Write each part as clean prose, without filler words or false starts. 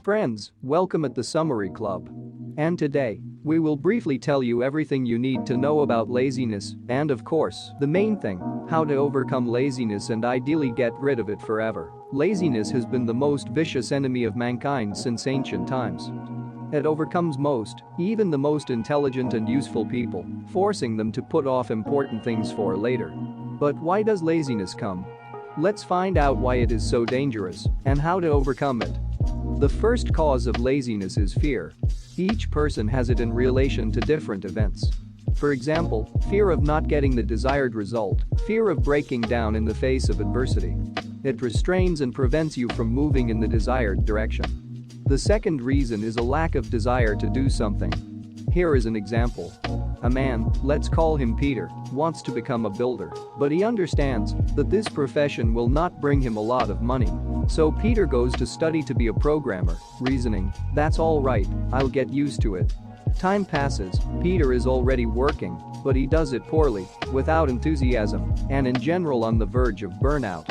Friends, welcome at the Summary Club. And today, we will briefly tell you everything you need to know about laziness and, of course, the main thing, how to overcome laziness and ideally get rid of it forever. Laziness has been the most vicious enemy of mankind since ancient times. It overcomes most, even the most intelligent and useful people, forcing them to put off important things for later. But why does laziness come? Let's find out why it is so dangerous and how to overcome it. The first cause of laziness is fear. Each person has it in relation to different events. For example, fear of not getting the desired result, fear of breaking down in the face of adversity. It restrains and prevents you from moving in the desired direction. The second reason is a lack of desire to do something. Here is an example. A man, let's call him Peter, wants to become a builder, but he understands that this profession will not bring him a lot of money. So Peter goes to study to be a programmer, reasoning, that's all right, I'll get used to it. Time passes, Peter is already working, but he does it poorly, without enthusiasm, and in general on the verge of burnout.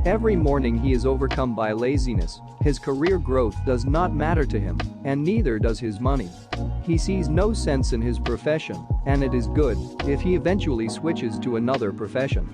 Every morning he is overcome by laziness, his career growth does not matter to him, and neither does his money. He sees no sense in his profession, and it is good if he eventually switches to another profession.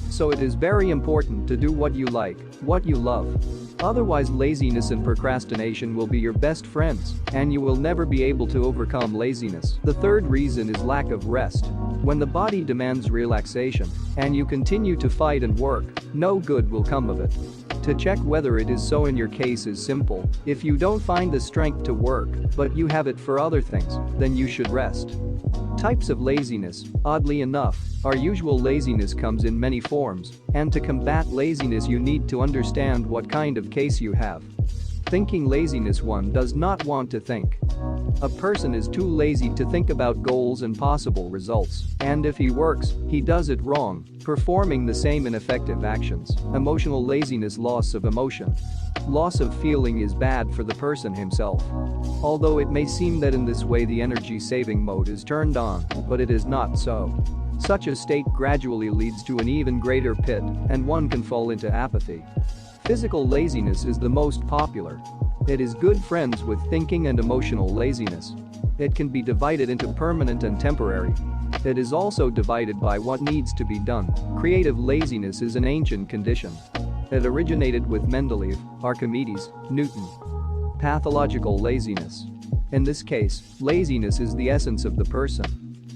So it is very important to do what you like, what you love. Otherwise laziness and procrastination will be your best friends, and you will never be able to overcome laziness. The third reason is lack of rest. When the body demands relaxation, and you continue to fight and work, no good will come of it. To check whether it is so in your case is simple. If you don't find the strength to work, but you have it for other things, then you should rest. Types of laziness, oddly enough, our usual laziness comes in many forms, and to combat laziness you need to understand what kind of case you have. Thinking laziness. One does not want to think. A person is too lazy to think about goals and possible results, and if he works, he does it wrong, performing the same ineffective actions. Emotional laziness. Loss of emotion. Loss of feeling is bad for the person himself. Although it may seem that in this way the energy-saving mode is turned on, but it is not so. Such a state gradually leads to an even greater pit, and one can fall into apathy. Physical laziness is the most popular. It is good friends with thinking and emotional laziness. It can be divided into permanent and temporary. It is also divided by what needs to be done. Creative laziness is an ancient condition. It originated with Mendeleev, Archimedes, Newton. Pathological laziness. In this case, laziness is the essence of the person.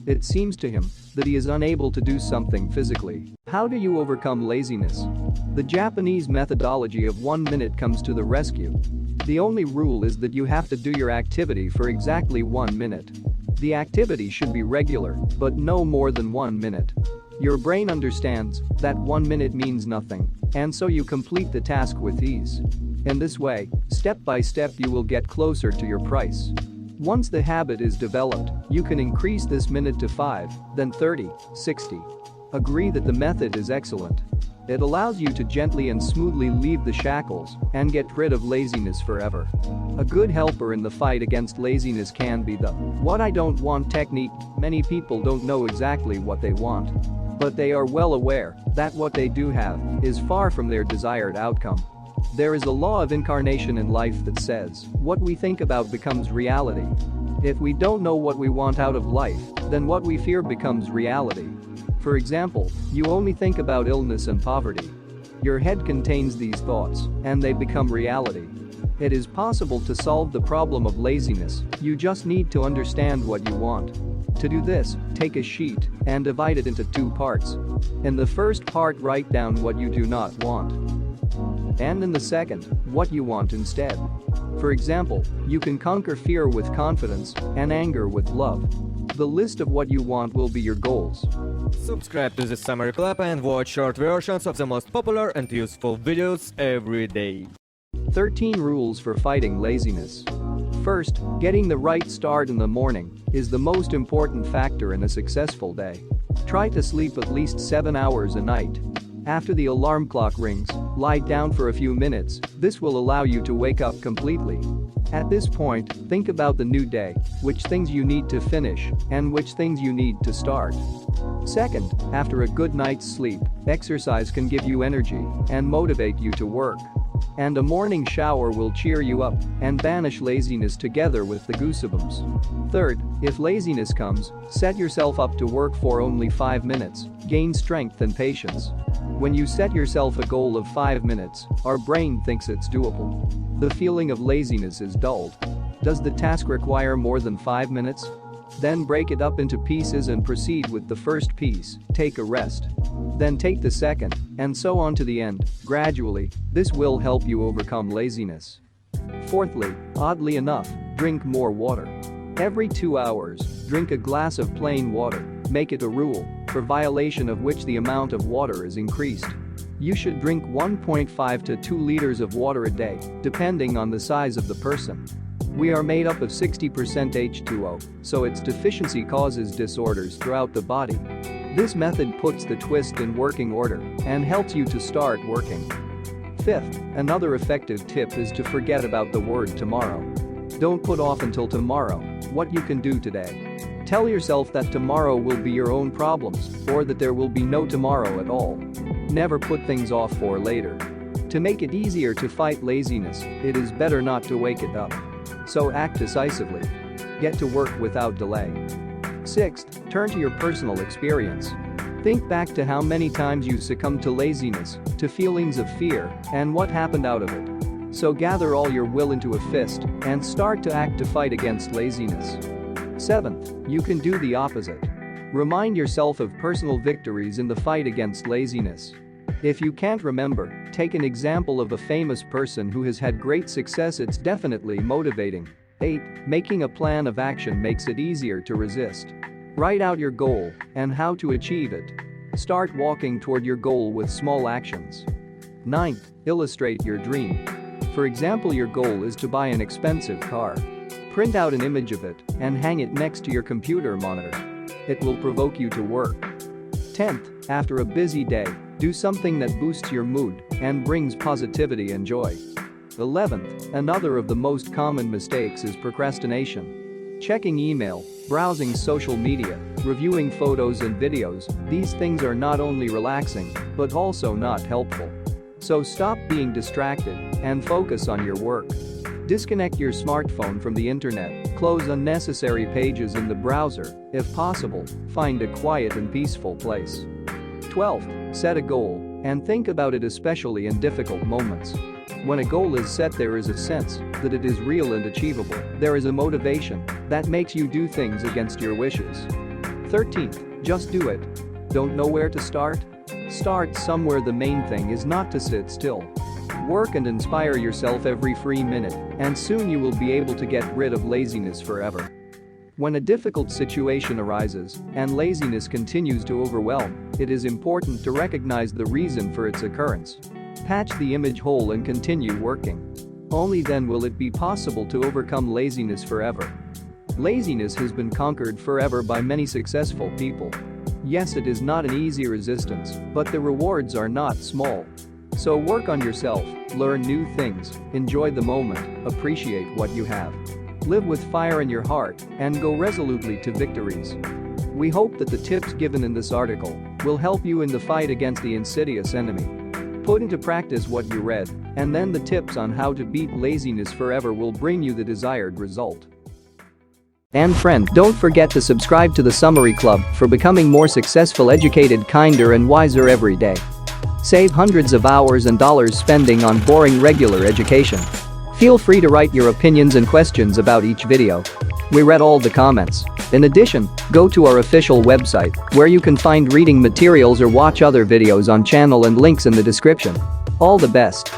It seems to him that he is unable to do something physically. How do you overcome laziness? The Japanese methodology of 1 minute comes to the rescue. The only rule is that you have to do your activity for exactly 1 minute. The activity should be regular, but no more than 1 minute. Your brain understands that 1 minute means nothing, and so you complete the task with ease. In this way, step by step you will get closer to your price. Once the habit is developed, you can increase this minute to 5, then 30, 60. Agree that the method is excellent. It allows you to gently and smoothly leave the shackles and get rid of laziness forever. A good helper in the fight against laziness can be the "what I don't want" technique. Many people don't know exactly what they want, but they are well aware that what they do have is far from their desired outcome. There is a law of incarnation in life that says, what we think about becomes reality. If we don't know what we want out of life, then what we fear becomes reality. For example, you only think about illness and poverty. Your head contains these thoughts, and they become reality. It is possible to solve the problem of laziness, you just need to understand what you want. To do this, take a sheet and divide it into 2 parts. In the first part write down what you do not want. And in the second, what you want instead. For example, you can conquer fear with confidence and anger with love. The list of what you want will be your goals. Subscribe to the Summary Club and watch short versions of the most popular and useful videos every day. 13 rules for fighting laziness. First, getting the right start in the morning is the most important factor in a successful day. Try to sleep at least 7 hours a night. After the alarm clock rings, lie down for a few minutes. This will allow you to wake up completely. At this point, think about the new day, which things you need to finish, and which things you need to start. Second, after a good night's sleep, exercise can give you energy and motivate you to work. And a morning shower will cheer you up and banish laziness together with the goosebumps. Third, if laziness comes, set yourself up to work for only 5 minutes, gain strength and patience. When you set yourself a goal of 5 minutes, our brain thinks it's doable. The feeling of laziness is dulled. Does the task require more than 5 minutes? Then break it up into pieces and proceed with the first piece, take a rest. Then take the second, and so on to the end. Gradually, this will help you overcome laziness. Fourthly, oddly enough, drink more water. Every 2 hours, drink a glass of plain water. Make it a rule, for violation of which the amount of water is increased. You should drink 1.5 to 2 liters of water a day, depending on the size of the person. We are made up of 60% H2O, so its deficiency causes disorders throughout the body. This method puts the twist in working order and helps you to start working. Fifth, another effective tip is to forget about the word tomorrow. Don't put off until tomorrow what you can do today. Tell yourself that tomorrow will be your own problems or that there will be no tomorrow at all. Never put things off for later. To make it easier to fight laziness, it is better not to wake it up. So act decisively. Get to work without delay. Sixth, turn to your personal experience. Think back to how many times you succumbed to laziness, to feelings of fear, and what happened out of it. So gather all your will into a fist and start to act to fight against laziness. Seventh, you can do the opposite. Remind yourself of personal victories in the fight against laziness. If you can't remember, take an example of a famous person who has had great success. It's definitely motivating. 8. Making a plan of action makes it easier to resist. Write out your goal and how to achieve it. Start walking toward your goal with small actions. 9th, illustrate your dream. For example, your goal is to buy an expensive car. Print out an image of it and hang it next to your computer monitor. It will provoke you to work. 10th, after a busy day, do something that boosts your mood and brings positivity and joy. 11th, another of the most common mistakes is procrastination. Checking email, browsing social media, reviewing photos and videos, these things are not only relaxing, but also not helpful. So stop being distracted and focus on your work. Disconnect your smartphone from the internet, close unnecessary pages in the browser. If possible, find a quiet and peaceful place. 12th, set a goal and think about it, especially in difficult moments. When a goal is set, there is a sense that it is real and achievable. There is a motivation that makes you do things against your wishes. 13th, just do it. Don't know where to start? Start somewhere. The main thing is not to sit still. Work and inspire yourself every free minute, and soon you will be able to get rid of laziness forever. When a difficult situation arises and laziness continues to overwhelm, it is important to recognize the reason for its occurrence. Patch the image hole and continue working. Only then will it be possible to overcome laziness forever. Laziness has been conquered forever by many successful people. Yes, it is not an easy resistance, but the rewards are not small. So work on yourself, learn new things, enjoy the moment, appreciate what you have. Live with fire in your heart and go resolutely to victories. We hope that the tips given in this article will help you in the fight against the insidious enemy. Put into practice what you read, and then the tips on how to beat laziness forever will bring you the desired result. And friend, don't forget to subscribe to the Summary Club for becoming more successful, educated, kinder and wiser every day. Save hundreds of hours and dollars spending on boring regular education. Feel free to write your opinions and questions about each video. We read all the comments. In addition, go to our official website where you can find reading materials or watch other videos on channel and links in the description. All the best.